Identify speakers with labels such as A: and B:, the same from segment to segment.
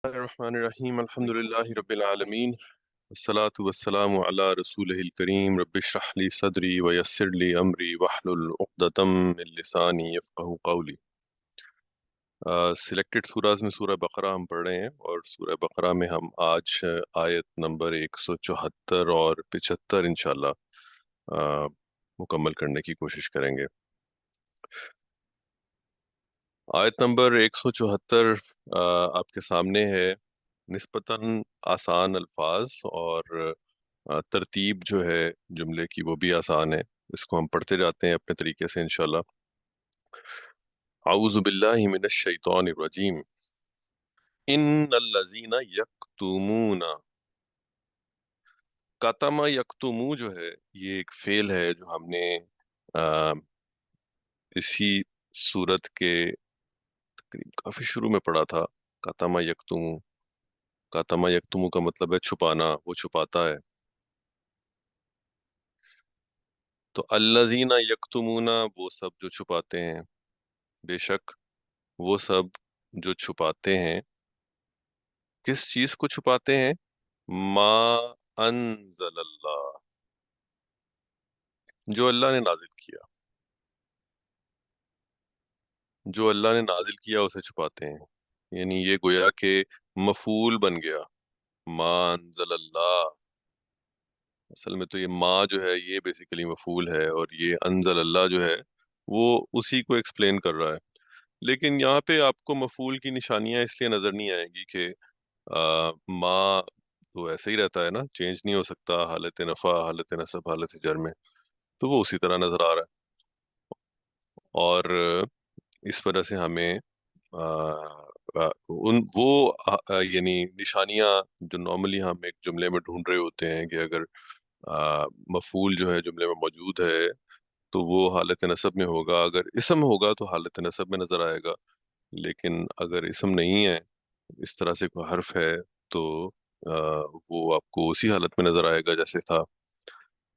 A: الرحمن الرحیم الحمد للہ رب العالمین والصلاة والسلام علی رسولہ الکریم رب اشرح لی صدری ویسر لی امری واحلل عقدۃ من لسانی یفقہوا قولی۔ سلیکٹڈ سورہ میں سورہ بقرہ ہم پڑھ رہے ہیں، اور سورہ بقرہ میں ہم آج آیت نمبر 174 اور 75 انشاءاللہ مکمل کرنے کی کوشش کریں گے۔ آیت نمبر 174 آپ کے سامنے ہے۔ نسبتاً آسان الفاظ اور ترتیب جو ہے جملے کی وہ بھی آسان ہے، اس کو ہم پڑھتے جاتے ہیں اپنے طریقے سے انشاءاللہ۔ اعوذ باللہ من الشیطان الرجیم، ان الذین یکتمون، کتم یکتمو جو ہے یہ ایک فعل ہے جو ہم نے اسی صورت کے تقریب کافی شروع میں پڑھا تھا۔ کتم یکتمو، کتم یکتمو کا مطلب ہے چھپانا، وہ چھپاتا ہے۔ تو الذین یکتمون وہ سب جو چھپاتے ہیں، بے شک وہ سب جو چھپاتے ہیں۔ کس چیز کو چھپاتے ہیں؟ ما انزل اللہ، جو اللہ نے نازل کیا، جو اللہ نے نازل کیا اسے چھپاتے ہیں۔ یعنی یہ گویا کہ مفعول بن گیا، ما انزل اللہ۔ اصل میں تو یہ ما جو ہے یہ بیسیکلی مفعول ہے، اور یہ انزل اللہ جو ہے وہ اسی کو ایکسپلین کر رہا ہے۔ لیکن یہاں پہ آپ کو مفعول کی نشانیاں اس لیے نظر نہیں آئیں گی کہ ما تو ایسے ہی رہتا ہے نا، چینج نہیں ہو سکتا، حالت نفع، حالت نصب، حالت جر میں، تو وہ اسی طرح نظر آ رہا ہے۔ اور اس وجہ سے ہمیں یعنی نشانیاں جو نارملی ہم ایک جملے میں ڈھونڈ رہے ہوتے ہیں کہ اگر مفعول جو ہے جملے میں موجود ہے تو وہ حالت نصب میں ہوگا، اگر اسم ہوگا تو حالت نصب میں نظر آئے گا، لیکن اگر اسم نہیں ہے، اس طرح سے کوئی حرف ہے، تو وہ آپ کو اسی حالت میں نظر آئے گا جیسے تھا۔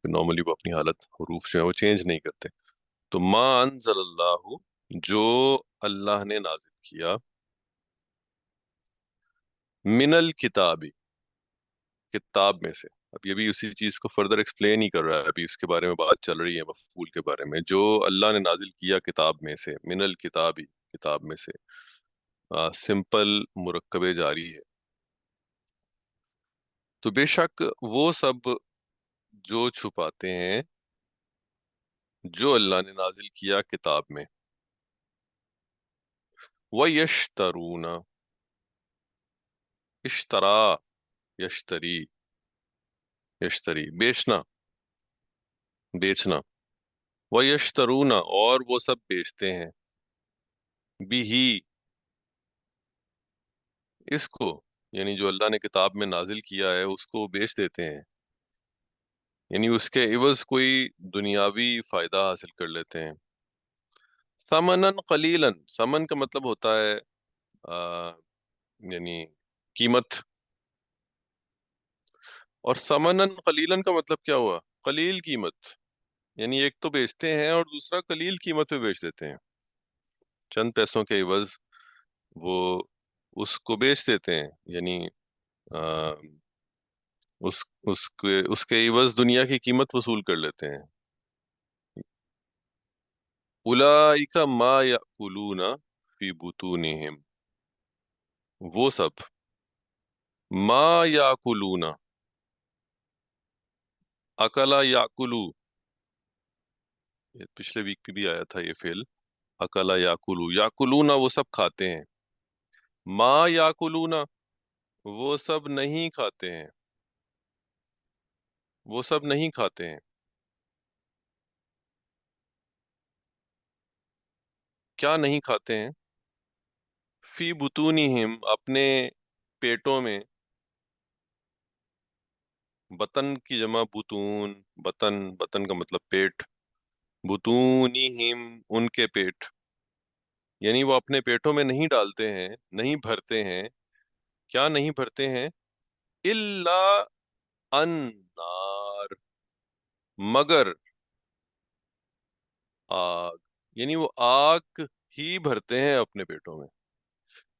A: نارملی وہ اپنی حالت حروف جو ہے وہ چینج نہیں کرتے۔ تو ما انزل اللہ، جو اللہ نے نازل کیا، من الکتاب، کتاب میں سے۔ اب یہ بھی اسی چیز کو فردر ایکسپلین ہی کر رہا ہے، ابھی اس کے بارے میں بات چل رہی ہے مفعول کے بارے میں۔ جو اللہ نے نازل کیا کتاب میں سے، من الکتاب، کتاب میں سے، سمپل مرکب جاری ہے۔ تو بے شک وہ سب جو چھپاتے ہیں جو اللہ نے نازل کیا کتاب میں، وَيَشْتَرُونَ، اشترا، یشتری، یشتری بیچنا، بیچنا، وَيَشْتَرُونَ اور وہ سب بیچتے ہیں، بھی اس کو، یعنی جو اللہ نے کتاب میں نازل کیا ہے اس کو بیچ دیتے ہیں، یعنی اس کے عوض کوئی دنیاوی فائدہ حاصل کر لیتے ہیں۔ ثمناً قلیلاً، ثمن کا مطلب ہوتا ہے یعنی قیمت، اور ثمناً قلیلاً کا مطلب کیا ہوا؟ قلیل قیمت، یعنی ایک تو بیچتے ہیں اور دوسرا قلیل قیمت پہ بیچ دیتے ہیں، چند پیسوں کے عوض وہ اس کو بیچ دیتے ہیں، یعنی آ، اس کے عوض دنیا کی قیمت وصول کر لیتے ہیں۔ اولئک ما یأکلون فی بطونہم، وہ سب، ما یأکلون، اکلا یأکلو، یہ پچھلے ویک پہ بھی آیا تھا یہ فعل، اکلا یأکلو، یأکلون وہ سب کھاتے ہیں، ما یأکلون وہ سب نہیں کھاتے ہیں، وہ سب نہیں کھاتے ہیں۔ کیا نہیں کھاتے ہیں؟ فی بطونہم اپنے پیٹوں میں، بطن کی جمع بطون، بطن، بطن کا مطلب پیٹ، بطونہم ان کے پیٹ، یعنی وہ اپنے پیٹوں میں نہیں ڈالتے ہیں، نہیں بھرتے ہیں۔ کیا نہیں بھرتے ہیں؟ الا النار، مگر آگ، یعنی وہ آگ ہی بھرتے ہیں اپنے پیٹوں میں۔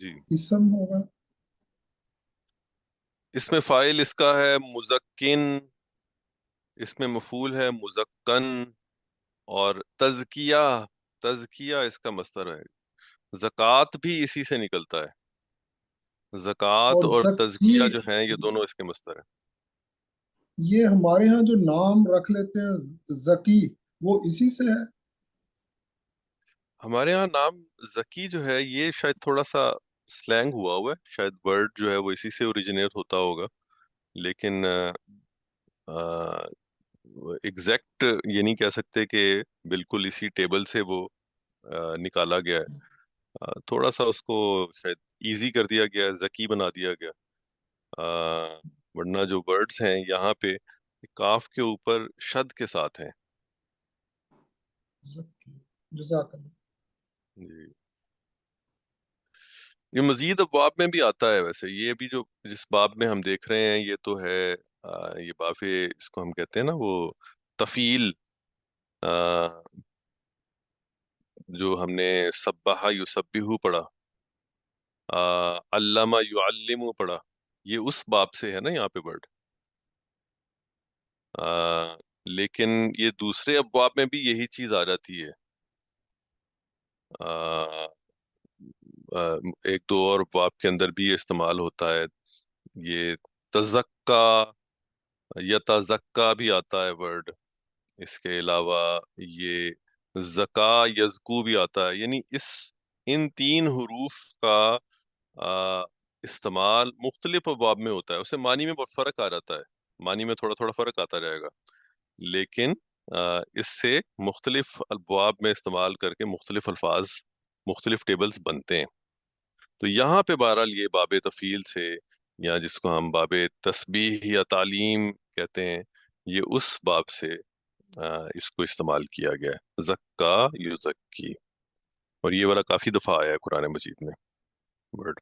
A: جی،
B: اسم ہوگا؟
A: اس میں فائل اس کا ہے مزکن، اس میں مفعول ہے مزکن، اور تزکیہ، تزکیہ اس کا مصدر ہے، زکوٰۃ بھی اسی سے نکلتا ہے، زکوٰۃ
B: اور
A: اور
B: زکی،
A: تزکیہ جو ہیں یہ دونوں اس کے مصدر ہیں۔
B: یہ ہمارے ہاں جو نام رکھ لیتے ہیں زکی، وہ اسی سے ہے؟
A: ہمارے ہاں نام زکی جو ہے یہ شاید تھوڑا سا سلینگ ہوا ہوا ہے، شاید ورڈ جو ہے وہ اسی سے اوریجنیٹ ہوتا ہوگا، لیکن ایگزیکٹ یہ نہیں کہہ سکتے کہ بالکل اسی ٹیبل سے وہ نکالا گیا ہے، تھوڑا سا اس کو شاید ایزی کر دیا گیا، ذکی بنا دیا گیا، ورنہ جو ورڈز ہیں یہاں پہ کاف کے اوپر شد کے ساتھ ہیں۔
B: زکی، جزاک اللہ۔
A: جی، یہ مزید ابواب میں بھی آتا ہے، ویسے یہ بھی جو جس باب میں ہم دیکھ رہے ہیں یہ تو ہے یہ باب، اس کو ہم کہتے ہیں نا وہ تفیل، آ، جو ہم نے سبح یسبح پڑھا، علامہ یعلم پڑھا، یہ اس باب سے ہے نا یہاں پہ ورڈ، لیکن یہ دوسرے ابواب میں بھی یہی چیز آ جاتی ہے، آ، ایک دو اور ابواب کے اندر بھی یہ استعمال ہوتا ہے، یہ تزکا، یتزکا بھی آتا ہے ورڈ، اس کے علاوہ یہ زکا یزکو بھی آتا ہے، یعنی ان تین حروف کا آ، استعمال مختلف ابواب میں ہوتا ہے، اسے معنی میں بہت فرق آ جاتا ہے، معنی میں تھوڑا تھوڑا فرق آتا جائے گا، لیکن اس سے مختلف ابواب میں استعمال کر کے مختلف الفاظ، مختلف ٹیبلز بنتے ہیں۔ تو یہاں پہ بہرحال یہ باب تفیل سے، یا جس کو ہم باب تسبیح یا تعلیم کہتے ہیں، یہ اس باب سے اس کو استعمال کیا گیا ہے، زکا یزکی، اور یہ والا کافی دفعہ آیا ہے قرآن مجید میں ورڈ۔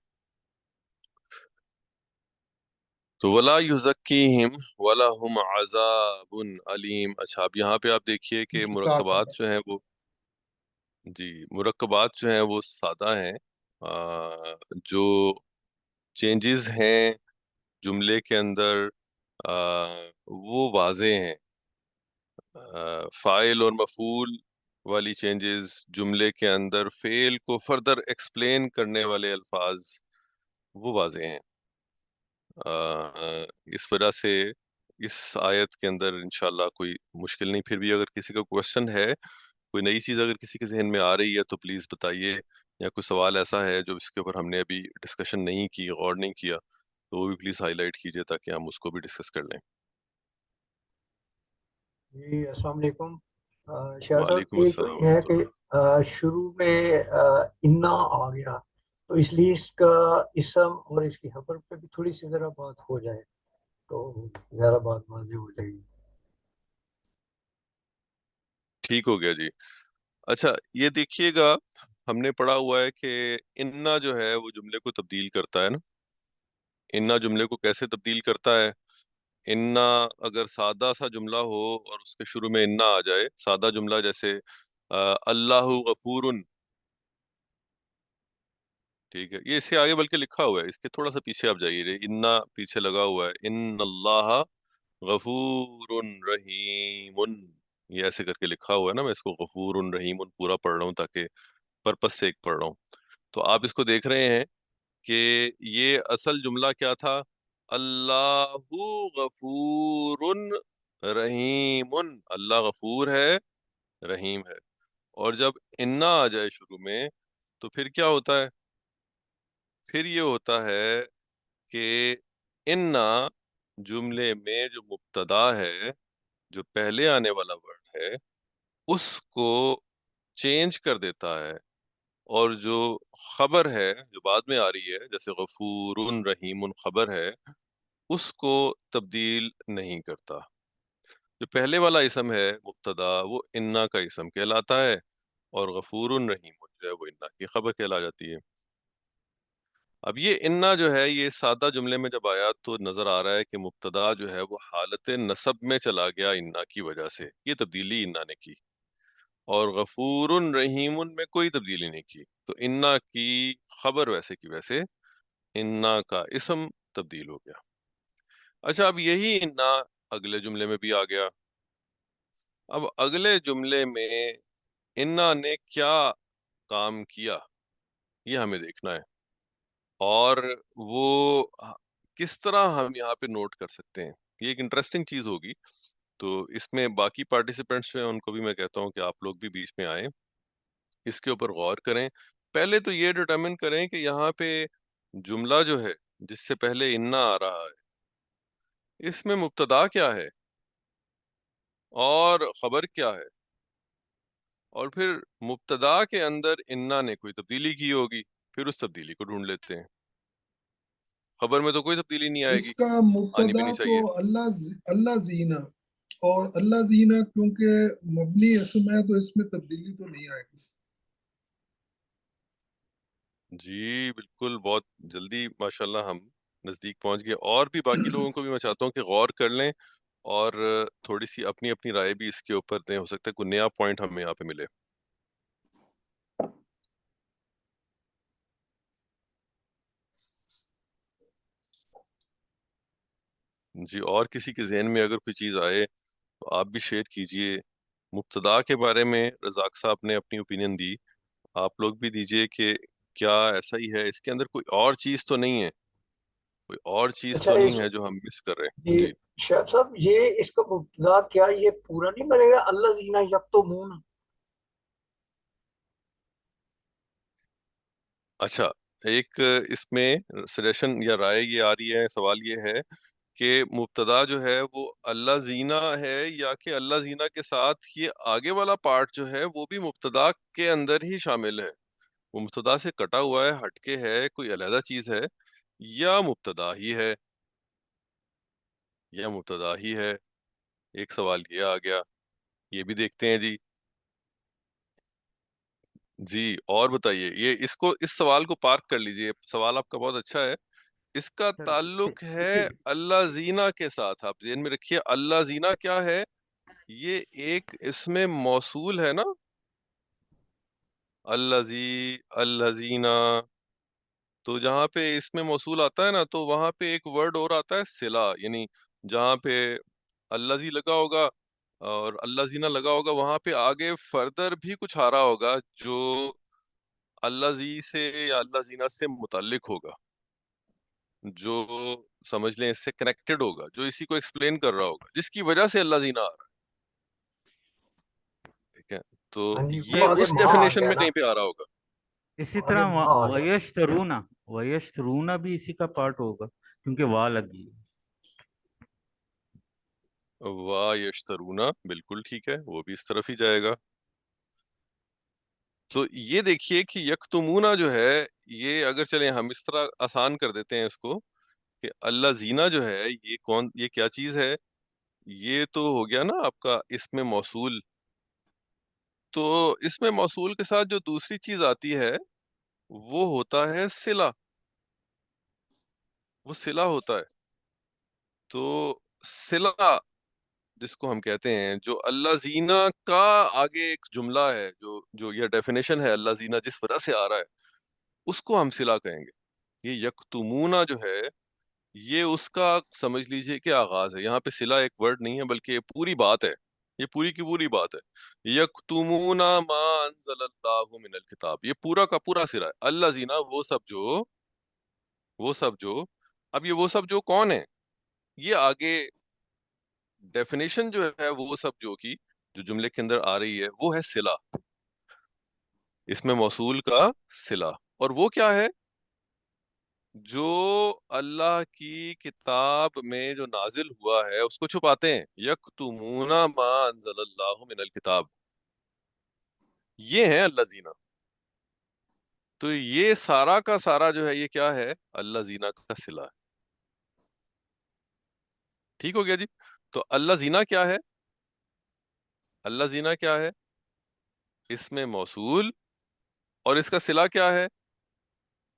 A: تو ولا یزکیہم ولہم عذاب علیم۔ اچھا اب یہاں پہ آپ دیکھیے کہ
B: جزاک
A: مرکبات
B: اللہ۔
A: جو ہیں وہ، جی مرکبات جو ہیں وہ سادہ ہیں، جو چینجز ہیں جملے کے اندر آ، وہ واضح ہیں، فاعل اور مفعول والی چینجز جملے کے اندر، فعل کو فردر ایکسپلین کرنے والے الفاظ وہ واضح ہیں، اس وجہ سے اس آیت کے اندر انشاءاللہ کوئی مشکل نہیں۔ پھر بھی اگر کسی کا کوشچن ہے، کوئی نئی چیز اگر کسی کے ذہن میں آ رہی ہے تو پلیز بتائیے، یا کوئی سوال ایسا ہے جو اس کے اوپر ہم نے ابھی ڈسکشن نہیں کی، غور نہیں کیا، تو وہ بھی پلیز ہائی لائٹ کیجیے تاکہ ہم اس کو بھی ڈسکس کر لیں۔
C: جی السلام علیکم شاہ صاحب،
A: وعلیکم
C: ایک تو
A: السلام
C: یہ ہے
A: ورحمۃ
C: کہ
A: اللہ۔
C: شروع میں انا آ گیا، تو اس لیے اس کا اسم اور اس کی خبر پہ بھی تھوڑی سی ذرا بات ہو جائے تو زیادہ بات واضح ہو جائے گی۔
A: ٹھیک ہو گیا جی۔ اچھا یہ دیکھیے گا، ہم نے پڑھا ہوا ہے کہ انا جو ہے وہ جملے کو تبدیل کرتا ہے نا، انا جملے کو کیسے تبدیل کرتا ہے؟ انا اگر سادہ سا جملہ ہو اور اس کے شروع میں انا آ جائے، سادہ جملہ جیسے اللہ غفور، ٹھیک ہے، یہ اس سے آگے بلکہ لکھا ہوا ہے، اس کے تھوڑا سا پیچھے آپ جائیے، انا پیچھے لگا ہوا ہے، ان اللہ غفور رحیم، یہ ایسے کر کے لکھا ہوا ہے نا، میں اس کو غفور رحیم پورا پڑھ رہا ہوں تاکہ پرپس سے ایک پڑھ رہا ہوں۔ تو آپ اس کو دیکھ رہے ہیں کہ یہ اصل جملہ کیا تھا؟ اللہ غفور رحیم، اللہ غفور ہے، رحیم ہے، اور جب انا آ جائے شروع میں تو پھر کیا ہوتا ہے؟ پھر یہ ہوتا ہے کہ انا جملے میں جو مبتدا ہے، جو پہلے آنے والا ورڈ ہے، اس کو چینج کر دیتا ہے، اور جو خبر ہے جو بعد میں آ رہی ہے، جیسے غفور رحیم خبر ہے، اس کو تبدیل نہیں کرتا۔ جو پہلے والا اسم ہے مبتدا، وہ انا کا اسم کہلاتا ہے، اور غفور رحیم جو ہے وہ انا کی خبر کہلا جاتی ہے۔ اب یہ انا جو ہے یہ سادہ جملے میں جب آیا تو نظر آ رہا ہے کہ مبتدا جو ہے وہ حالت نصب میں چلا گیا انا کی وجہ سے، یہ تبدیلی انا نے کی، اور غفور رحیم میں کوئی تبدیلی نہیں کی۔ تو انا کی خبر ویسے کی ویسے انا کا اسم تبدیل ہو گیا. اچھا اب یہی انا اگلے جملے میں بھی آ گیا. اب اگلے جملے میں انا نے کیا کام کیا یہ ہمیں دیکھنا ہے، اور وہ کس طرح ہم یہاں پہ نوٹ کر سکتے ہیں. یہ ایک انٹرسٹنگ چیز ہوگی. تو اس میں باقی پارٹیسپینٹس جو ہیں ان کو بھی میں کہتا ہوں کہ آپ لوگ بھی بیچ میں آئیں، اس کے اوپر غور کریں. پہلے تو یہ ڈٹرمن کریں کہ یہاں پہ جملہ جو ہے جس سے پہلے انا آ رہا ہے اس میں مبتدا کیا ہے اور خبر کیا ہے، اور پھر مبتدا کے اندر انا نے کوئی تبدیلی کی ہوگی، پھر اس تبدیلی کو ڈھونڈ لیتے ہیں. خبر میں تو کوئی تبدیلی نہیں آئے
B: اس
A: گی،
B: کا
A: آنی بھی
B: مبتدا
A: نہیں
B: تو
A: چاہیے.
B: اللہ زینہ، اور اللہ زینہ کیونکہ مبنی اسم ہے تو اس میں تبدیلی تو نہیں آئے گی.
A: جی بالکل، بہت جلدی ماشاءاللہ ہم نزدیک پہنچ گئے. اور بھی باقی لوگوں کو بھی میں چاہتا ہوں کہ غور کر لیں اور تھوڑی سی اپنی اپنی رائے بھی اس کے اوپر دیں. ہو سکتا ہے کوئی نیا پوائنٹ ہمیں یہاں پہ ملے. جی اور کسی کے ذہن میں اگر کوئی چیز آئے تو آپ بھی شیئر کیجئے. مبتدا کے بارے میں رزاق صاحب نے اپنی اوپینین دی، آپ لوگ بھی دیجئے کہ کیا ایسا ہی ہے، اس کے اندر کوئی اور چیز تو نہیں ہے، کوئی اور چیز
C: اچھا
A: تو نہیں ہے جو ہم مس کر رہے ہیں.
C: جی
A: جی
C: شاہد صاحب، یہ اس کا مبتدا کیا یہ پورا نہیں بنے گا اللہ زینہ یکتمون؟
A: اچھا، ایک اس میں سجیشن یا رائے یہ آ رہی ہے، سوال یہ ہے کہ مبتدا جو ہے وہ اللہ زینہ ہے یا کہ اللہ زینہ کے ساتھ یہ آگے والا پارٹ جو ہے وہ بھی مبتدا کے اندر ہی شامل ہے، وہ مبتدا سے کٹا ہوا ہے، ہٹ کے ہے، کوئی علیحدہ چیز ہے، یا مبتدا ہی ہے، یا مبتدا ہی ہے. ایک سوال یہ آ گیا، یہ بھی دیکھتے ہیں. جی جی اور بتائیے، یہ اس کو اس سوال کو پارک کر لیجئے، سوال آپ کا بہت اچھا ہے. اس کا
D: سر
A: تعلق ہے اللہ زینہ کے ساتھ. آپ ذہن میں رکھیے اللہ زینہ کیا ہے، یہ ایک اسم موصول ہے نا، الذی الذین. تو جہاں پہ اسم موصول آتا ہے نا تو وہاں پہ ایک ورڈ اور آتا ہے صلہ، یعنی جہاں پہ الذی لگا ہوگا اور اللہ زینہ لگا ہوگا وہاں پہ آگے فردر بھی کچھ آ رہا ہوگا جو اللہ زی سے یا اللہ زینہ سے متعلق ہوگا، جو سمجھ لیں اس سے کنیکٹڈ ہوگا، جو اسی کو ایکسپلین کر رہا ہوگا، جس کی وجہ سے اللہ زینہ آ رہا ہے. ٹھیک ہے، تو
C: ہاں جی، وہ
A: یہ
C: آگے
A: اس
C: ماں آ
A: ڈیفینیشن
C: گیا
A: میں
C: نا،
A: کہیں پہ آ رہا ہوگا.
D: اسی
C: آگے
D: طرح
C: ماں آ گیا.
D: ویشترونا، ویشترونا بھی اسی کا پارٹ ہوگا کیونکہ وا لگی ہے.
A: وا یشترونا بالکل ٹھیک ہے، وہ بھی اس طرف ہی جائے گا. تو یہ دیکھیے کہ یکتمونا جو ہے، یہ اگر چلیں ہم اس طرح آسان کر دیتے ہیں اس کو کہ اللہ زینہ جو ہے یہ کون، یہ کیا چیز ہے، یہ تو ہو گیا نا آپ کا اسم موصول. تو اسم موصول کے ساتھ جو دوسری چیز آتی ہے وہ ہوتا ہے صلہ، وہ صلہ ہوتا ہے. تو صلہ جس کو ہم کہتے ہیں، جو اللہ زینہ کا آگے ایک جملہ ہے، جو یہ ڈیفینیشن ہے اللہ زینہ جس وجہ سے آ رہا ہے، اس کو ہم صلہ کہیں گے. یہ یکتمونا جو ہے یہ اس کا سمجھ لیجئے کہ آغاز ہے. یہاں پہ صلہ ایک ورڈ نہیں ہے بلکہ یہ پوری بات ہے، یہ پوری کی پوری بات ہے. یکتمون ما انزل اللہ من الکتاب، یہ پورا کا پورا صلہ ہے. اللہ زینہ وہ سب جو اب یہ وہ سب جو کون ہے، یہ آگے ڈیفینیشن جو ہے وہ سب جو کی جو جملے کے اندر آ رہی ہے وہ ہے صلہ، اس میں موصول کا صلہ. اور وہ کیا ہے، جو اللہ کی کتاب میں جو نازل ہوا ہے اس کو چھپاتے ہیں. یکتمون ما انزل اللہ من الکتاب، یہ ہے اللہ زینہ. تو یہ سارا کا سارا جو ہے یہ کیا ہے، اللہ زینہ کا صلہ ہے. ٹھیک ہو گیا جی. تو اللہ زینہ کیا ہے، اللہ زینہ کیا ہے، اس میں موصول، اور اس کا صلہ کیا ہے،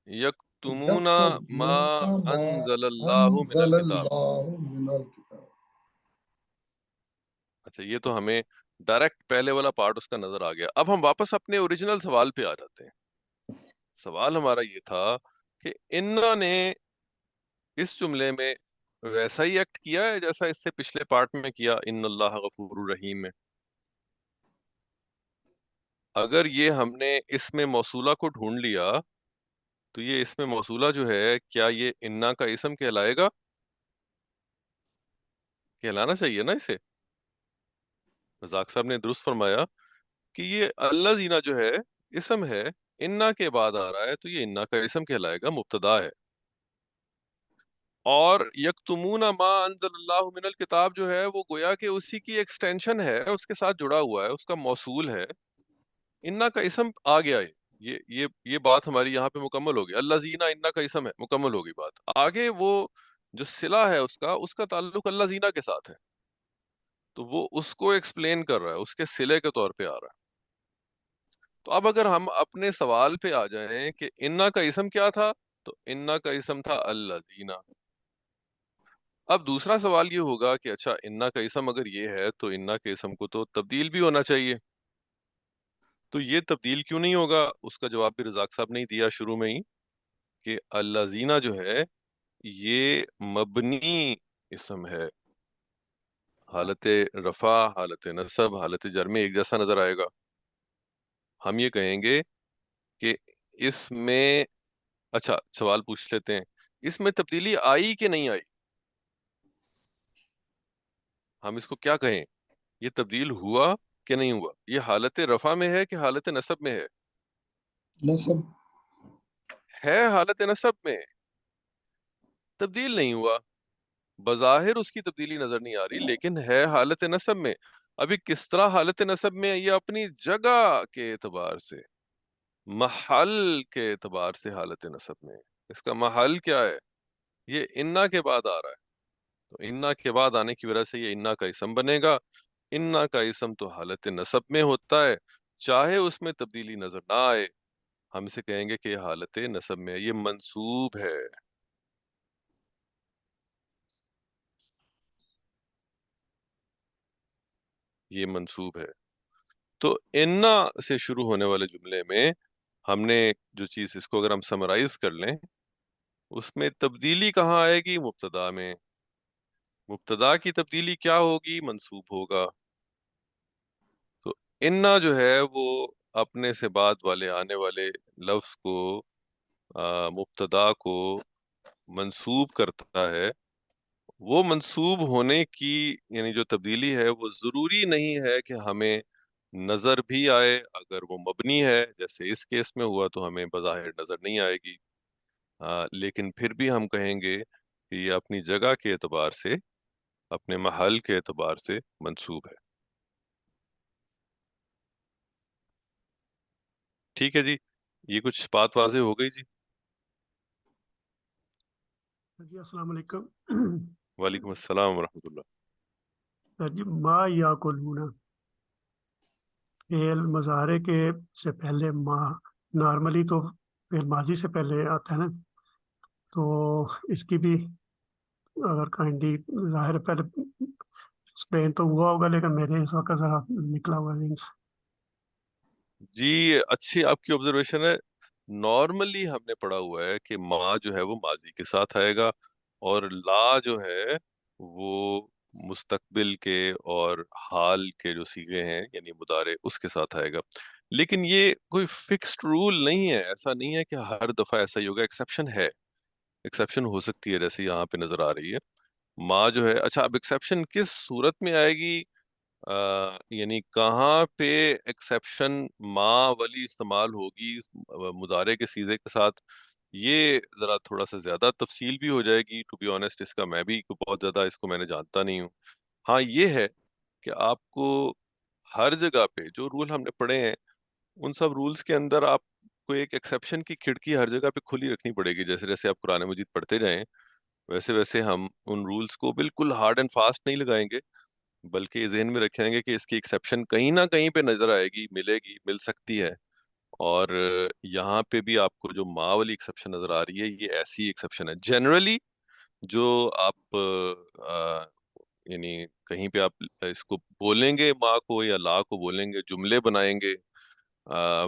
A: یکتمون ما
B: یکتمون ما
A: انزل اللہ من
B: انزل
A: الکتاب.
B: اللہ من الکتاب.
A: اچھا یہ تو ہمیں ڈائریکٹ پہلے والا پارٹ اس کا نظر آ گیا. اب ہم واپس اپنے اوریجنل سوال پہ آ جاتے ہیں. سوال ہمارا یہ تھا کہ انا نے اس جملے میں ویسا ہی ایکٹ کیا ہے جیسا اس سے پچھلے پارٹ میں کیا، ان اللہ غفور الرحیم میں؟ اگر یہ ہم نے اس میں موصولہ کو ڈھونڈ لیا تو یہ اس میں موصولہ جو ہے، کیا یہ انا کا اسم کہلائے گا؟ کہلانا چاہیے نا اسے۔ رزاق صاحب نے درست فرمایا کہ یہ اللہ زینہ جو ہے اسم ہے، انا کے بعد آ رہا ہے تو یہ انا کا اسم کہلائے گا، مبتدا ہے۔ اور یکتمون ما انزل اللہ من الکتاب جو ہے وہ گویا کہ اسی کی ایکسٹینشن ہے، اس کے ساتھ جڑا ہوا ہے، اس کا موصول ہے۔ انا کا اسم آ گیا ہے، یہ بات ہماری یہاں پہ مکمل ہوگی۔ اللہ زینہ انا کا اسم ہے، مکمل ہوگی بات۔ آگے وہ جو صلہ ہے اس کا تعلق اللہ زینہ کے ساتھ ہے، تو وہ اس کو ایکسپلین کر رہا ہے، اس کے صلے کے طور پہ آ رہا ہے۔ تو اب اگر ہم اپنے سوال پہ آ جائیں کہ انا کا اسم کیا تھا، تو انا کا اسم تھا اللہ زینہ۔ اب دوسرا سوال یہ ہوگا کہ اچھا انا کا اسم اگر یہ ہے تو انا کے اسم کو تو تبدیل بھی ہونا چاہیے، تو یہ تبدیل کیوں نہیں ہوگا؟ اس کا جواب بھی رزاق صاحب نے ہی دیا شروع میں ہی، کہ اللہ زینہ جو ہے یہ مبنی اسم ہے، حالت رفع، حالت نصب، حالت جر میں ایک جیسا نظر آئے گا۔ ہم یہ کہیں گے کہ اس میں، اچھا سوال پوچھ لیتے ہیں، اس میں تبدیلی آئی کہ نہیں آئی؟ ہم اس کو کیا کہیں، یہ تبدیل ہوا کہ نہیں ہوا؟ یہ حالت رفع میں ہے کہ حالت نصب میں ہے؟
B: نصب
A: ہے حالت نصب میں، تبدیل نہیں ہوا، بظاہر اس کی تبدیلی نظر نہیں آ رہی، لیکن ہے حالت نصب میں۔ ابھی کس طرح حالت نصب میں ہے؟ یہ اپنی جگہ کے اعتبار سے، محل کے اعتبار سے حالت نصب میں ہے۔ اس کا محل کیا ہے؟ یہ انا کے بعد آ رہا ہے، تو انا کے بعد آنے کی وجہ سے یہ انا کا اسم بنے گا۔ انا کا اسم تو حالت نصب میں ہوتا ہے، چاہے اس میں تبدیلی نظر نہ آئے، ہم سے کہیں گے کہ یہ حالت نصب میں ہے، یہ منصوب ہے۔ یہ منصوب ہے۔ تو انا سے شروع ہونے والے جملے میں ہم نے جو چیز، اس کو اگر ہم سمرائز کر لیں، اس میں تبدیلی کہاں آئے گی؟ مبتدا میں۔ مبتدا کی تبدیلی کیا ہوگی؟ منصوب ہوگا۔ تو انا جو ہے وہ اپنے سے بعد والے آنے والے لفظ کو، مبتدا کو منصوب کرتا ہے۔ وہ منصوب ہونے کی یعنی جو تبدیلی ہے وہ ضروری نہیں ہے کہ ہمیں نظر بھی آئے۔ اگر وہ مبنی ہے جیسے اس کیس میں ہوا تو ہمیں بظاہر نظر نہیں آئے گی، لیکن پھر بھی ہم کہیں گے کہ یہ اپنی جگہ کے اعتبار سے، اپنے محل کے اعتبار سے منصوب ہے۔ ٹھیک ہے جی، یہ کچھ بات واضح ہو گئی جی؟
E: جی السلام علیکم۔
A: وعلیکم السلام ورحمۃ اللہ۔
E: جی ما یاکلون، فعل مضارع کے سے پہلے ما نارملی تو فعل ماضی سے پہلے آتا ہے نا، تو اس کی بھی اگر کائنڈلی ظاہر ہے پہلے ایکسپلین تو ہوا ہوگا، لیکن میرے اس وقت ذرا نکلا ہوا ذہن سے۔
A: جی اچھی آپ کی آبزرویشن ہے۔ نارملی ہم نے پڑھا ہوا ہے کہ ما جو ہے وہ ماضی کے ساتھ آئے گا، اور لا جو ہے وہ مستقبل کے اور حال کے جو صیغے ہیں یعنی مضارع اس کے ساتھ آئے گا۔ لیکن یہ کوئی فکسڈ رول نہیں ہے، ایسا نہیں ہے کہ ہر دفعہ ایسا ہی ہوگا، ایکسیپشن ہے، ایکسیپشن ہو سکتی ہے جیسے یہاں پہ نظر آ رہی ہے۔ ما جو ہے، اچھا اب ایکسیپشن کس صورت میں آئے گی، یعنی کہاں پہ ایکسیپشن ما والی استعمال ہوگی مضارع کے صیغے کے ساتھ، یہ ذرا تھوڑا سا زیادہ تفصیل بھی ہو جائے گی۔ ٹو بی آنےسٹ اس کا میں بھی بہت زیادہ اس کو میں نے جانتا نہیں ہوں۔ ہاں یہ ہے کہ آپ کو ہر جگہ پہ جو رول ہم نے پڑھے ہیں ان سب رولز کے اندر آپ کو ایک ایکسیپشن کی کھڑکی ہر جگہ پہ کھلی رکھنی پڑے گی۔ جیسے جیسے آپ قرآن مجید پڑھتے جائیں ویسے ویسے ہم ان رولز کو بالکل ہارڈ اینڈ فاسٹ نہیں لگائیں گے، بلکہ یہ ذہن میں رکھیں گے کہ اس کی ایکسیپشن کہیں نہ کہیں پہ نظر آئے گی، ملے گی، مل سکتی ہے۔ اور یہاں پہ بھی آپ کو جو ما والی ایکسیپشن نظر آ رہی ہے یہ ایسی ایکسیپشن ہے۔ جنرلی جو آپ یعنی کہیں پہ آپ اس کو بولیں گے ما کو یا لا کو بولیں گے، جملے بنائیں گے،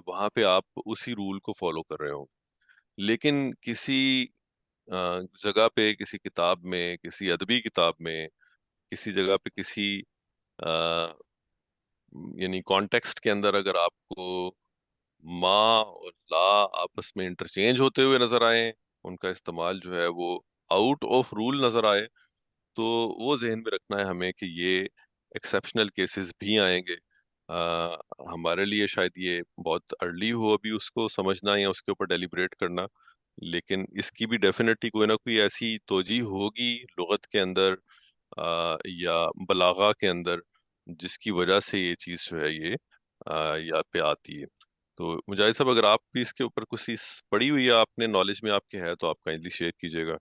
A: وہاں پہ آپ اسی رول کو فالو کر رہے ہوں۔ لیکن کسی جگہ پہ، کسی کتاب میں، کسی ادبی کتاب میں، کسی جگہ پہ، کسی یعنی کانٹیکسٹ کے اندر اگر آپ کو ما اور لا آپس میں انٹرچینج ہوتے ہوئے نظر آئیں، ان کا استعمال جو ہے وہ آؤٹ آف رول نظر آئے، تو وہ ذہن میں رکھنا ہے ہمیں کہ یہ ایکسیپشنل کیسز بھی آئیں گے. آ، ہمارے لیے شاید یہ بہت ارلی ہو ابھی اس کو سمجھنا یا اس کے اوپر ڈیلیبریٹ کرنا، لیکن اس کی بھی ڈیفینیٹلی کوئی نہ کوئی ایسی توجیہ ہوگی لغت کے اندر یا بلاغہ کے اندر، جس کی وجہ سے یہ چیز جو ہے یہ یہاں پہ آتی ہے. تو مجاہد صاحب، اگر آپ بھی اس کے اوپر کچھ چیز پڑھی ہوئی ہے، آپ نے نالج میں آپ کے ہے، تو آپ کائنڈلی شیئر کیجیے گا.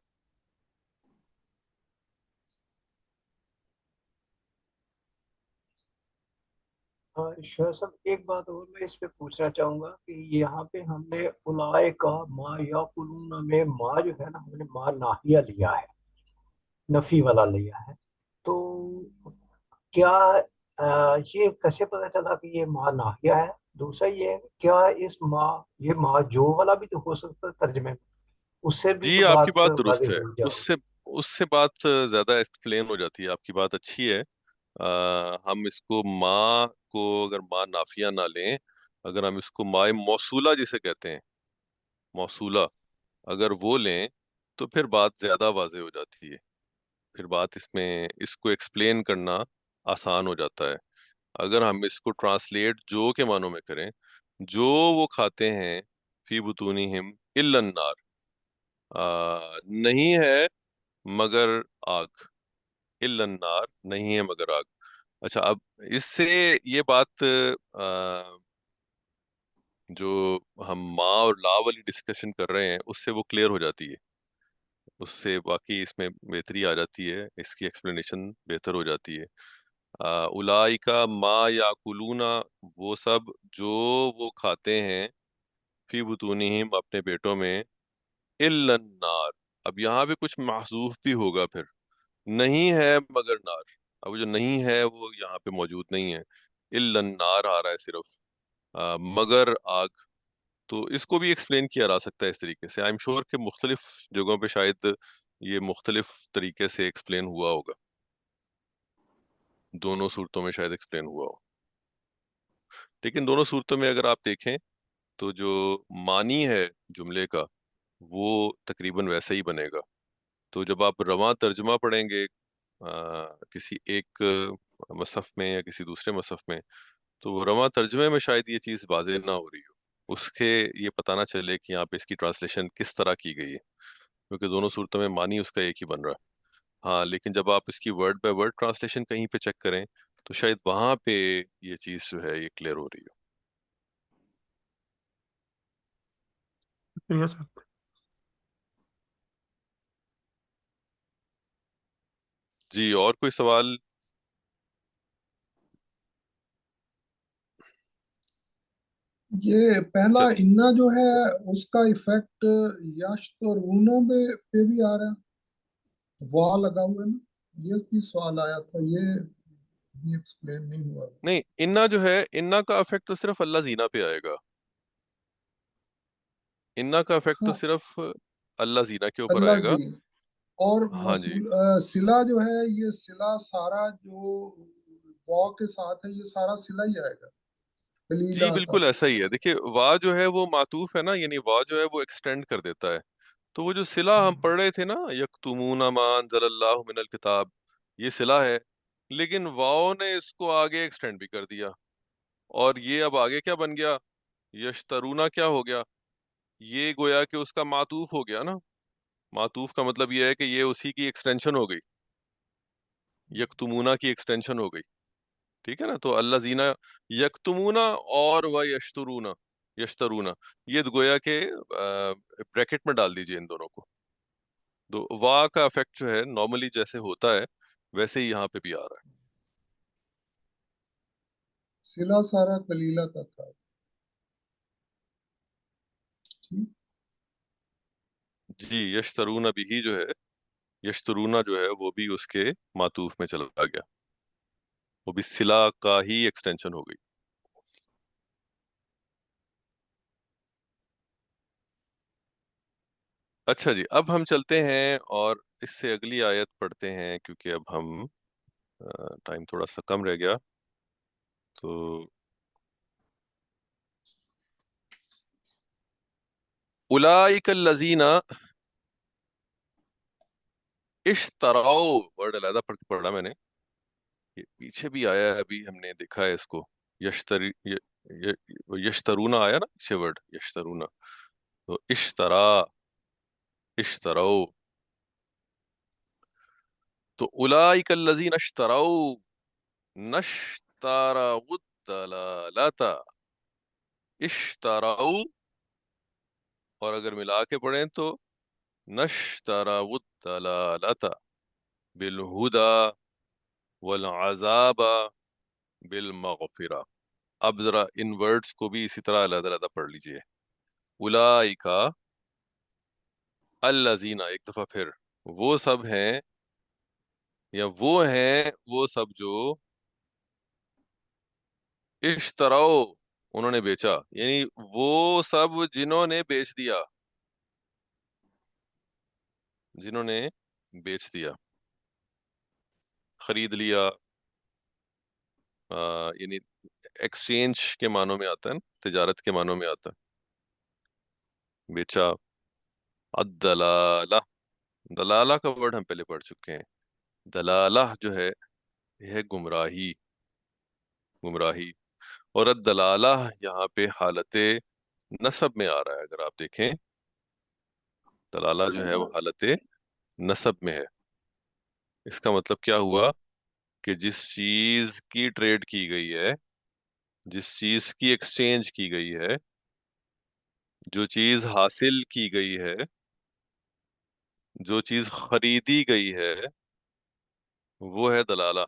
C: شاہ صاحب ایک بات اور میں اس پہ پوچھنا چاہوں گا کہ یہاں پہ ہم نے اولائے کا ما یا قلون میں ما جو ہے نا، ہم نے ما ناہیہ لیا ہے، نفی والا لیا ہے. تو کیا یہ کیسے پتہ چلا کہ یہ ما ناہیہ ہے؟ دوسرا یہ ہے کہ کیا اس ما، یہ ما جو والا بھی تو ہو سکتا ہے ترجمے میں، اس سے بھی تو
A: جی، آپ کی
C: بات
A: بات درست
C: واضح
A: ہے.
C: ہو
A: اس
C: جائے.
A: سے اس سے بات زیادہ ایکسپلین ہو جاتی ہے. آپ کی بات اچھی ہے. ہم اس کو ما کو اگر ما نافیہ نہ لیں، اگر ہم اس کو ما موصولہ جسے کہتے ہیں، موصولہ اگر وہ لیں، تو پھر بات زیادہ واضح ہو جاتی ہے. پھر بات اس کو ایکسپلین کرنا آسان ہو جاتا ہے. اگر ہم اس کو ٹرانسلیٹ جو کے معنوں میں کریں، جو وہ کھاتے ہیں فی بطونہم الا النار، نہیں ہے مگر آگ، الا النار نہیں ہے مگر آگ. اچھا، اب اس سے یہ بات جو ہم ماں اور لا والی ڈسکشن کر رہے ہیں اس سے وہ کلیئر ہو جاتی ہے. اس سے باقی اس میں بہتری آ جاتی ہے، اس کی ایکسپلینیشن بہتر ہو جاتی ہے. اولائکا ما یاکلون، وہ سب جو وہ کھاتے ہیں، فی بطونہم اپنے پیٹوں میں، الا النار. اب یہاں پہ کچھ محذوف بھی ہوگا پھر، نہیں ہے مگر نار. اب جو نہیں ہے وہ یہاں پہ موجود نہیں ہے، الا النار آ رہا ہے صرف، مگر آگ. تو اس کو بھی ایکسپلین کیا جا سکتا ہے اس طریقے سے. آئی ایم شیور کہ مختلف جگہوں پہ شاید یہ مختلف طریقے سے ایکسپلین ہوا ہوگا، دونوں صورتوں میں شاید ایکسپلین ہوا ہو. لیکن دونوں صورتوں میں اگر آپ دیکھیں تو جو معنی ہے جملے کا وہ تقریباً ویسا ہی بنے گا. تو جب آپ رواں ترجمہ پڑھیں گے کسی ایک مصحف میں یا کسی دوسرے مصحف میں، تو رواں ترجمے میں شاید یہ چیز واضح نہ ہو رہی ہو، اس کے یہ پتہ نہ چلے کہ یہاں پہ اس کی ٹرانسلیشن کس طرح کی گئی ہے، کیونکہ دونوں صورتوں میں معنی اس کا ایک ہی بن رہا ہے. ہاں، لیکن جب آپ اس کی ورڈ بائی ورڈ ٹرانسلیشن کہیں پہ چیک کریں تو شاید وہاں پہ یہ چیز جو ہے یہ کلیئر ہو رہی ہو.
E: شکریہ سر.
A: جی، اور کوئی سوال؟
B: یہ پہلا
A: چل
B: انا جو ہے اس کا ایفیکٹ یشترونوں پہ بھی آ رہا ہے، واہ لگا ہوا ہے نا، یہ بھی سوال آیا تھا، یہ بھی ایکسپلین نہیں ہوا.
A: نہیں، انا جو ہے، انا کا افیکٹ تو صرف اللہ زینہ پہ آئے گا. انا کا افیکٹ تو
B: ہاں،
A: صرف اللہ زینہ کے اوپر
B: اللہ
A: آئے گا.
B: زی اور
A: ہاں جی،
B: موصول صلہ جو ہے، یہ صلہ سارا جو واو کے ساتھ ہے، یہ سارا صلہ ہی آئے گا،
A: جی
B: قلیلہ
A: بالکل
B: تک.
A: ایسا ہی ہے. دیکھیے، وا جو ہے وہ معطوف ہے نا، یعنی وا جو ہے وہ ایکسٹینڈ کر دیتا ہے. تو وہ جو صلہ ہم پڑھ رہے تھے نا، یکتمون ما انزل اللہ من الکتاب، یہ صلہ ہے، لیکن واؤ نے اس کو آگے ایکسٹینڈ بھی کر دیا. اور یہ اب آگے کیا بن گیا؟ یشترونا کیا ہو گیا؟ یہ گویا کہ اس کا معطوف ہو گیا نا. معطوف کا مطلب یہ ہے کہ یہ اسی کی ایکسٹینشن ہو گئی، یکتمونا کی ایکسٹینشن ہو گئی. ٹھیک ہے نا. تو اللہ زینہ یکتمونا اور و یشترونا، یشترونا، یہ گویا کہ بریکٹ میں ڈال دیجئے ان دونوں کو. تو وا کا افیکٹ جو ہے نارملی جیسے ہوتا ہے ویسے ہی یہاں پہ بھی آ رہا ہے.
B: صلہ سارا قلیلہ تک کا.
A: جی، یشترونا بھی جو ہے، یشترونا جو ہے وہ بھی اس کے معطوف میں چلا گیا، وہ بھی صلہ کا ہی ایکسٹینشن ہو گئی. اچھا جی، اب ہم چلتے ہیں اور اس سے اگلی آیت پڑھتے ہیں، کیونکہ اب ہم ٹائم تھوڑا سا کم رہ گیا. تو اولئک الذین اشتروا، ورڈ علیحدہ پڑھا میں نے، یہ پیچھے بھی آیا ہے، ابھی ہم نے دیکھا ہے اس کو. یشتری یشترون آیا نا پیچھے ورڈ یشترون، تو اشترو. تو اولئک الذین اشتروا نشتروا الضلالۃ، اشتروا، اور اگر ملا کے پڑھیں تو نشتروا الضلالۃ بالہدی والعذاب بالمغفرہ. اب ذرا ان ورڈز کو بھی اسی طرح علیحدہ علیحدہ پڑھ لیجئے. اولئک الذین، ایک دفعہ پھر، وہ سب ہیں یا وہ سب جو اشتراؤ، انہوں نے بیچا، یعنی وہ سب جنہوں نے بیچ دیا، جنہوں نے بیچ دیا، خرید لیا، یعنی ایکسچینج کے معنوں میں آتا ہے نا، تجارت کے معنوں میں آتا ہے، بیچا. الدلالہ، دلالہ کا ورڈ ہم پہلے پڑھ چکے ہیں. دلالہ جو ہے یہ ہے گمراہی، گمراہی. اور الدلالہ یہاں پہ حالت نصب میں آ رہا ہے. اگر آپ دیکھیں دلالہ جو ہے وہ حالت نصب میں ہے. اس کا مطلب کیا ہوا کہ جس چیز کی ٹریڈ کی گئی ہے، جس چیز کی ایکسچینج کی گئی ہے، جو چیز حاصل کی گئی ہے، جو چیز خریدی گئی ہے، وہ ہے دلالہ.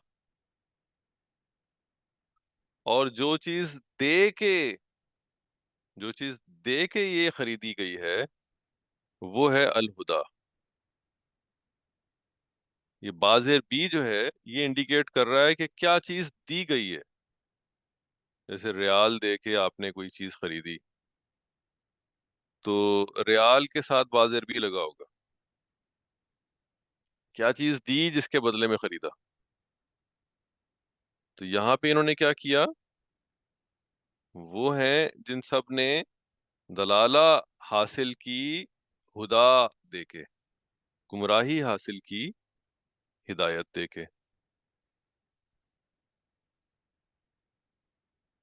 A: اور جو چیز دے کے یہ خریدی گئی ہے وہ ہے الہدا. یہ بازر بی جو ہے یہ انڈیکیٹ کر رہا ہے کہ کیا چیز دی گئی ہے. جیسے ریال دے کے آپ نے کوئی چیز خریدی تو ریال کے ساتھ بازر بی لگا ہوگا. کیا چیز دی جس کے بدلے میں خریدا. تو یہاں پہ انہوں نے کیا کیا، وہ ہیں جن سب نے دلالہ حاصل کی ہدا دے کے، گمراہی حاصل کی ہدایت دے کے.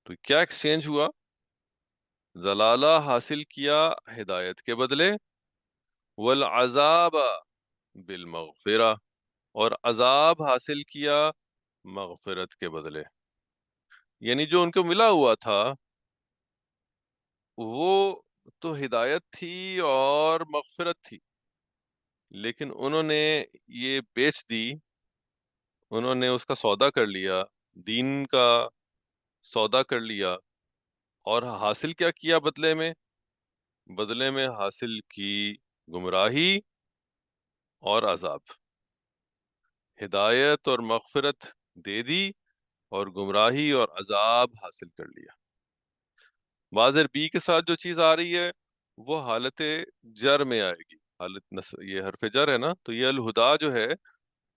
A: تو کیا ایکسچینج ہوا، ضلالہ حاصل کیا ہدایت کے بدلے، والعذاب بالمغفرہ، اور عذاب حاصل کیا مغفرت کے بدلے. یعنی جو ان کو ملا ہوا تھا وہ تو ہدایت تھی اور مغفرت تھی، لیکن انہوں نے یہ بیچ دی، انہوں نے اس کا سودا کر لیا، دین کا سودا کر لیا. اور حاصل کیا کیا بدلے میں؟ بدلے میں حاصل کی گمراہی اور عذاب. ہدایت اور مغفرت دے دی اور گمراہی اور عذاب حاصل کر لیا. بازر بی کے ساتھ جو چیز آ رہی ہے وہ حالت جر میں آئے گی. یہ حرف جر ہے نا، تو یہ الہدا جو ہے،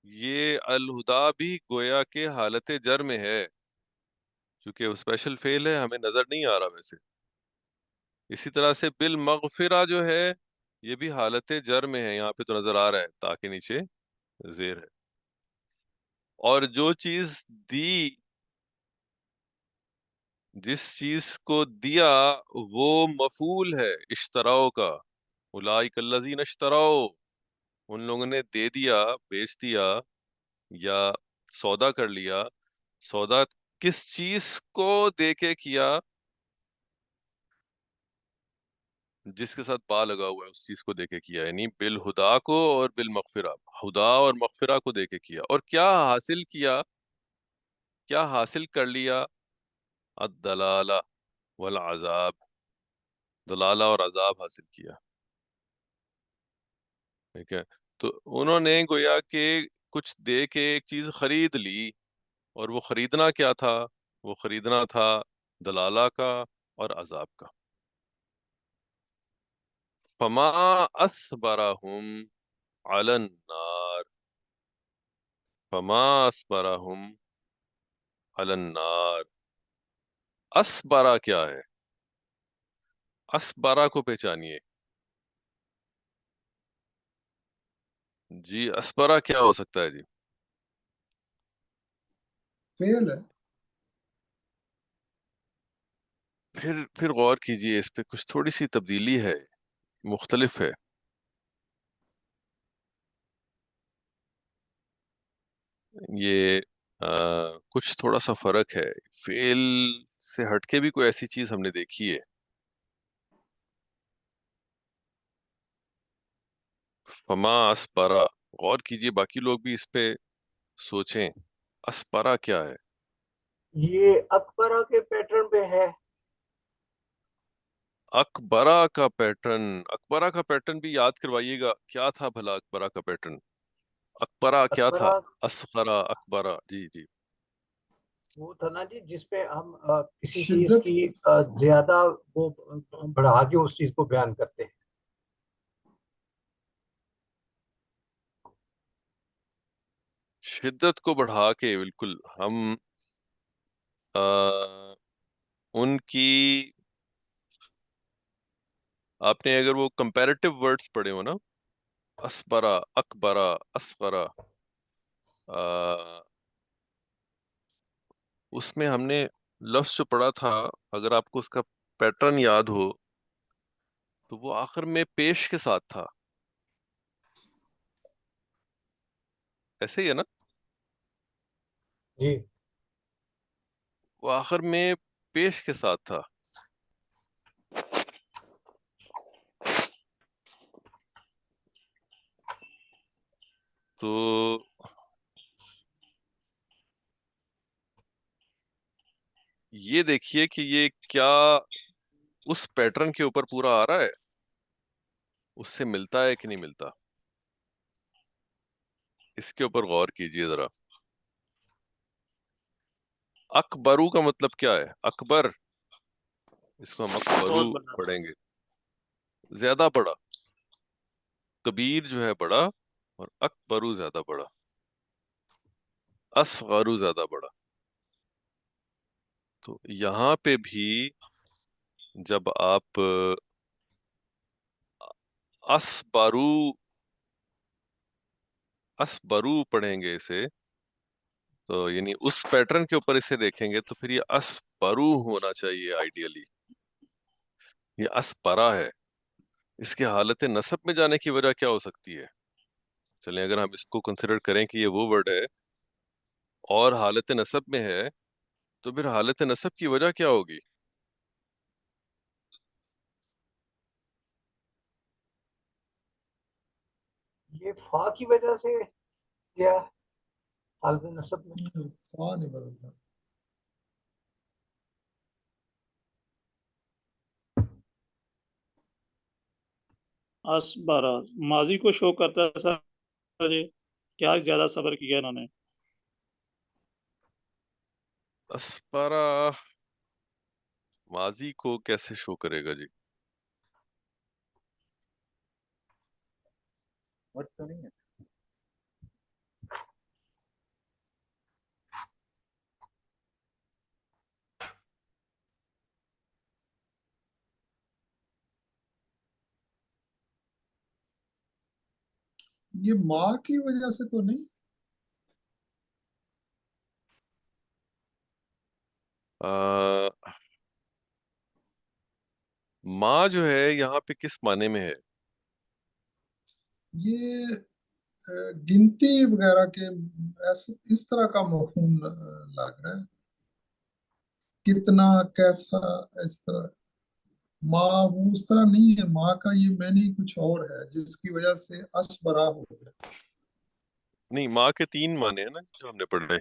A: یہ الہدا بھی گویا کے حالت جر میں ہے، کیونکہ وہ اسپیشل فعل ہے، ہمیں نظر نہیں آ رہا ویسے. اسی طرح سے بالمغفرہ جو ہے یہ بھی حالت جر میں ہے، یہاں پہ تو نظر آ رہا ہے تاکہ نیچے زیر ہے. اور جو چیز دی، جس چیز کو دیا وہ مفعول ہے اشتراؤ کا. اولئک الذین اشتروا، ان لوگوں نے دے دیا، بیچ دیا یا سودا کر لیا. سودا کس چیز کو دے کے کیا؟ جس کے ساتھ با لگا ہوا ہے اس چیز کو دے کے کیا، یعنی بالہدا کو اور بالمغفرہ، ہدا اور مغفرہ کو دے کے کیا. اور کیا حاصل کیا، کیا حاصل کر لیا؟ الدلالہ والعذاب، دلالہ اور عذاب حاصل کیا. ٹھیک ہے، تو انہوں نے گویا کہ کچھ دے کے ایک چیز خرید لی، اور وہ خریدنا کیا تھا؟ وہ خریدنا تھا دلالہ کا اور عذاب کا. فما اسبرہم علی النار، فما اسبرہم علی النار. اسبرا کیا ہے؟ اسبرا کو پہچانیے جی. اسبرا کیا ہو سکتا ہے جی؟
B: فعل ہے.
A: پھر غور کیجئے اس پہ، کچھ تھوڑی سی تبدیلی ہے، مختلف ہے. یہ کچھ تھوڑا سا فرق ہے. فعل سے ہٹ کے بھی کوئی ایسی چیز ہم نے دیکھی ہے. فما اسپرا، غور کیجئے، باقی لوگ بھی اس پہ سوچیں. اسپرا کیا ہے؟
C: یہ اکبرہ کے پیٹرن پہ ہے.
A: اکبرا کا پیٹرن، اکبرا کا پیٹرن بھی یاد کروائیے گا. کیا تھا بھلا اکبرا کا پیٹرن؟ اکبرا کیا تھا؟
C: اکبرہ
A: اصغرا، اکبرا. جی جی.
C: وہ تھا نا جی جس پہ ہم کسی چیز
B: شدت
C: کی زیادہ وہ بڑھا کے اس چیز کو بیان کرتے ہیں.
A: شدت کو بڑھا کے، بالکل. ہم ان کی، آپ نے اگر وہ کمپیریٹیو ورڈز پڑھے ہو نا، اسبرا، اکبرا، اصغرا، اس میں ہم نے لفظ جو پڑھا تھا، اگر آپ کو اس کا پیٹرن یاد ہو تو وہ آخر میں پیش کے ساتھ تھا. ایسے ہی ہے نا؟
C: جی
A: وہ آخر میں پیش کے ساتھ تھا. تو یہ دیکھیے کہ یہ کیا اس پیٹرن کے اوپر پورا آ رہا ہے، اس سے ملتا ہے کہ نہیں ملتا. اس کے اوپر غور کیجئے ذرا. اکبرو کا مطلب کیا ہے؟ اکبر، اس کو ہم اکبرو
F: بہت بڑا.
A: پڑھیں گے، زیادہ بڑا. کبیر جو ہے بڑا، اور اکبرو زیادہ بڑا، اصغرو زیادہ بڑا. تو یہاں پہ بھی جب آپ اسبرو، اسبرو پڑھیں گے اسے، تو یعنی اس پیٹرن کے اوپر اسے دیکھیں گے تو پھر یہ اسبرو ہونا چاہیے آئیڈیلی. یہ اسپرا ہے. اس کے حالت نصب میں جانے کی وجہ کیا ہو سکتی ہے؟ چلیں اگر ہم اس کو کنسیڈر کریں کہ یہ وہ ورڈ ہے اور حالت نصب میں ہے، تو پھر حالت نصب کی وجہ کیا ہوگی؟
C: یہ فا کی وجہ سے کیا حالت نصب میں.
B: نہیں بدلتا.
F: اسبارہ ماضی کو شو کرتا ہے سر. یہ کیا زیادہ صبر کیا انہوں نے.
A: اسپرا ماضی کو کیسے شو کرے گا جی؟
D: تو نہیں ہے.
B: یہ ماں کی وجہ سے تو نہیں.
A: ماں جو ہے یہاں پہ کس معنی میں ہے؟
B: یہ گنتی وغیرہ کے اس طرح کا مفہوم لگ رہا ہے. کتنا، کیسا، اس طرح. ماں وہ اس طرح نہیں ہے. ماں کا یہ معنی کچھ اور ہے جس کی وجہ سے اسبرا ہو گیا.
A: نہیں، ماں کے 3 معنی ہیں نا جو ہم نے پڑھے.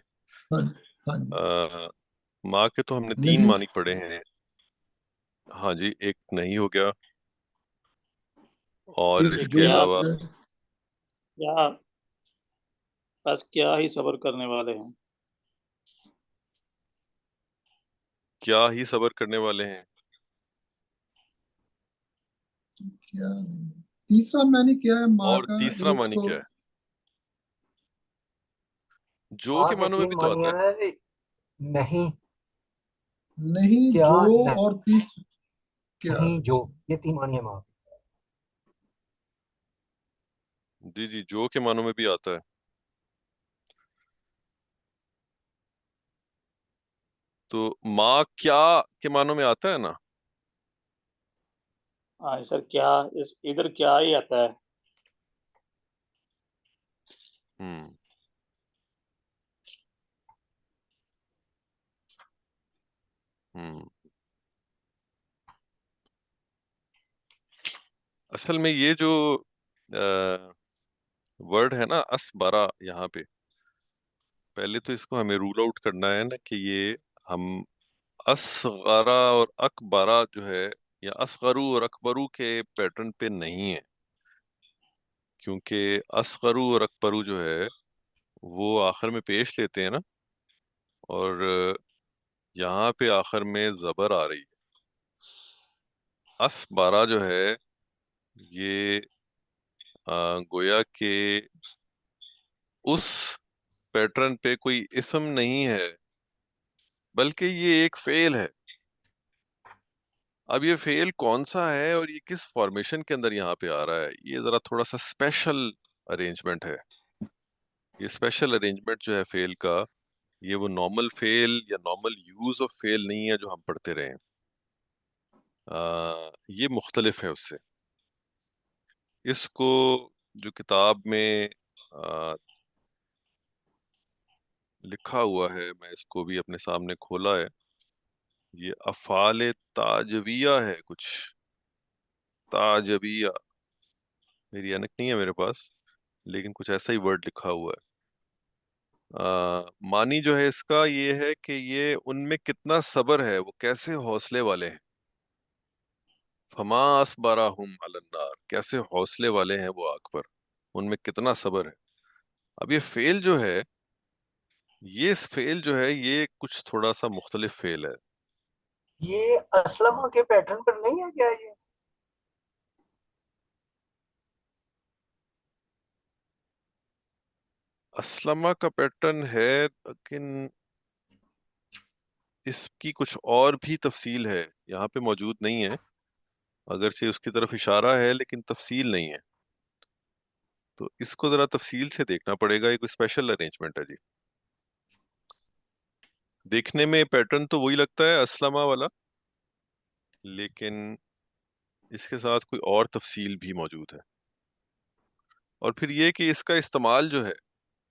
B: ہاں جی، ہاں جی.
A: ماں کے تو ہم نے 3
B: نہیں،
A: معنی پڑھے ہیں. ہاں جی، ایک نہیں ہو گیا، اور
B: ایک
A: اس
B: جو
A: کے
F: کیا
A: علاوہ
F: کیا بس کیا ہی صبر کرنے والے ہیں.
A: کیا ہی صبر کرنے والے ہیں.
B: کیا نہیں، تیسرا معنی کیا ہے ماں
A: اور
B: کا؟
A: تیسرا
B: ایک
A: معنی
B: تو
A: کیا ہے؟ جو
C: ماں
A: کے
C: کے
A: معنوں میں
C: تین
A: بھی تو
C: معنی
A: آتا
C: ہیں
A: ہے.
C: نہیں،
B: نہیں،
C: کیا،
B: جو،
C: نہیں،
B: اور تیسرا کیا؟
C: نہیں جو،
B: اچھا،
C: یہ تین معنی ہیں ماں کے۔
A: جی جی، جو کے معنوں میں بھی آتا ہے. تو ماں کیا کے معنوں میں آتا ہے نا.
F: ہاں سر، کیا ادھر کیا ہی آتا ہے.
A: ہم ہم اصل میں یہ جو ورڈ ہے نا اسبرا، یہاں پہ پہلے تو اس کو ہمیں رول آؤٹ کرنا ہے نا کہ یہ ہم اصغرا اور اکبرا جو ہے، یا اصغرو اور اکبرو کے پیٹرن پہ نہیں ہے. کیونکہ اصغرو اور اکبرو جو ہے وہ آخر میں پیش لیتے ہیں نا، اور یہاں پہ آخر میں زبر آ رہی ہے. اسبارہ جو ہے یہ گویا کہ اس پیٹرن پہ کوئی اسم نہیں ہے، بلکہ یہ ایک فعل ہے. اب یہ فعل کون سا ہے اور یہ کس فارمیشن کے اندر یہاں پہ آ رہا ہے، یہ ذرا تھوڑا سا اسپیشل ارینجمنٹ ہے. یہ اسپیشل ارینجمنٹ جو ہے فعل کا، یہ وہ نارمل فعل یا نارمل یوز آف فعل نہیں ہے جو ہم پڑھتے رہے ہیں. یہ مختلف ہے اس سے. اس کو جو کتاب میں لکھا ہوا ہے، میں اس کو بھی اپنے سامنے کھولا ہے، یہ افعال تعجبیہ ہے. کچھ تعجبیہ، میری انک نہیں ہے میرے پاس، لیکن کچھ ایسا ہی ورڈ لکھا ہوا ہے. معنی جو ہے اس کا یہ ہے کہ یہ ان میں کتنا صبر ہے، وہ کیسے حوصلے والے ہیں. فما اصبرہم علی النار، کیسے حوصلے والے ہیں وہ آگ پر، ان میں کتنا صبر ہے. اب یہ فعل جو ہے، یہ فعل جو ہے یہ کچھ تھوڑا سا مختلف فعل ہے.
C: یہ اسلمہ کے پیٹرن پر نہیں ہے کیا یہ؟
A: اسلمہ کا پیٹرن ہے، لیکن اس کی کچھ اور بھی تفصیل ہے، یہاں پہ موجود نہیں ہے. اگرچہ اس کی طرف اشارہ ہے لیکن تفصیل نہیں ہے، تو اس کو ذرا تفصیل سے دیکھنا پڑے گا. یہ کوئی اسپیشل ارینجمنٹ ہے جی. دیکھنے میں پیٹرن تو وہی لگتا ہے اسلمہ والا، لیکن اس کے ساتھ کوئی اور تفصیل بھی موجود ہے. اور پھر یہ کہ اس کا استعمال جو ہے،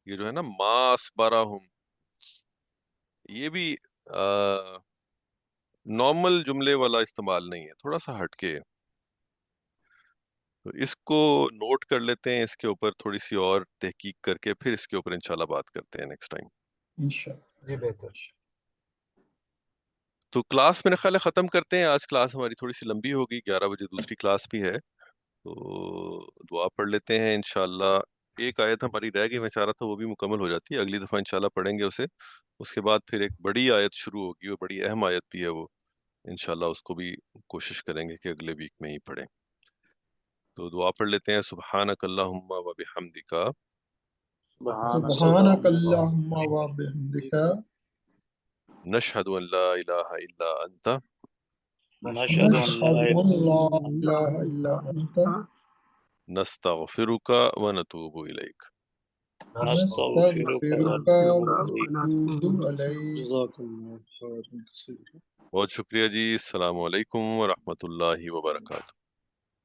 A: یہ جو ہے نا ما اسبرہم، یہ بھی نارمل جملے والا استعمال نہیں ہے، تھوڑا سا ہٹ کے ہے. تو اس کو نوٹ کر لیتے ہیں، اس کے اوپر تھوڑی سی اور تحقیق کر کے پھر اس کے اوپر انشاءاللہ بات کرتے ہیں نیکسٹ ٹائم.
B: انشاءاللہ.
C: جی بہتر.
A: تو کلاس میرے خیال ہے ختم کرتے ہیں. آج کلاس ہماری تھوڑی سی لمبی ہوگی، 11 بجے دوسری کلاس بھی ہے، تو دعا پڑھ لیتے ہیں انشاءاللہ. ایک آیت ہماری رہ گئی، میں چاہ رہا تھا وہ بھی مکمل ہو جاتی ہے، اگلی دفعہ انشاءاللہ پڑھیں گے اسے. اس کے بعد پھر ایک بڑی آیت شروع ہوگی، وہ بڑی اہم آیت بھی ہے، وہ انشاءاللہ اس کو بھی کوشش کریں گے کہ اگلے ویک میں ہی پڑھیں. تو دعا پڑھ لیتے ہیں. سبحانک اللہم و بحمدک،
B: سبحانک اللہم و بحمدک،
A: نشہد ان لا الہ الا انت،
F: نشہد ان لا
B: نشہد ان لا
F: الہ
B: الہ الا انت،
A: نستغفرک و نتوب الیک.
F: نستغفرک و
B: نستغفرک
F: نتوب
B: و
F: الیک.
B: نتوب الیک.
G: جزاک اللہ خیرا کثیرا.
A: بہت شکریہ جی. السلام علیکم ورحمۃ اللہ وبرکاتہ.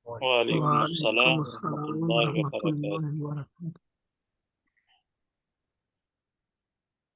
F: وعلیکم السلام
E: وعلیکم
F: ورحمۃ
E: السلام
F: اللہ
E: ورحمۃ
F: وبرکاتہ.
E: اللہ وبرکاتہ.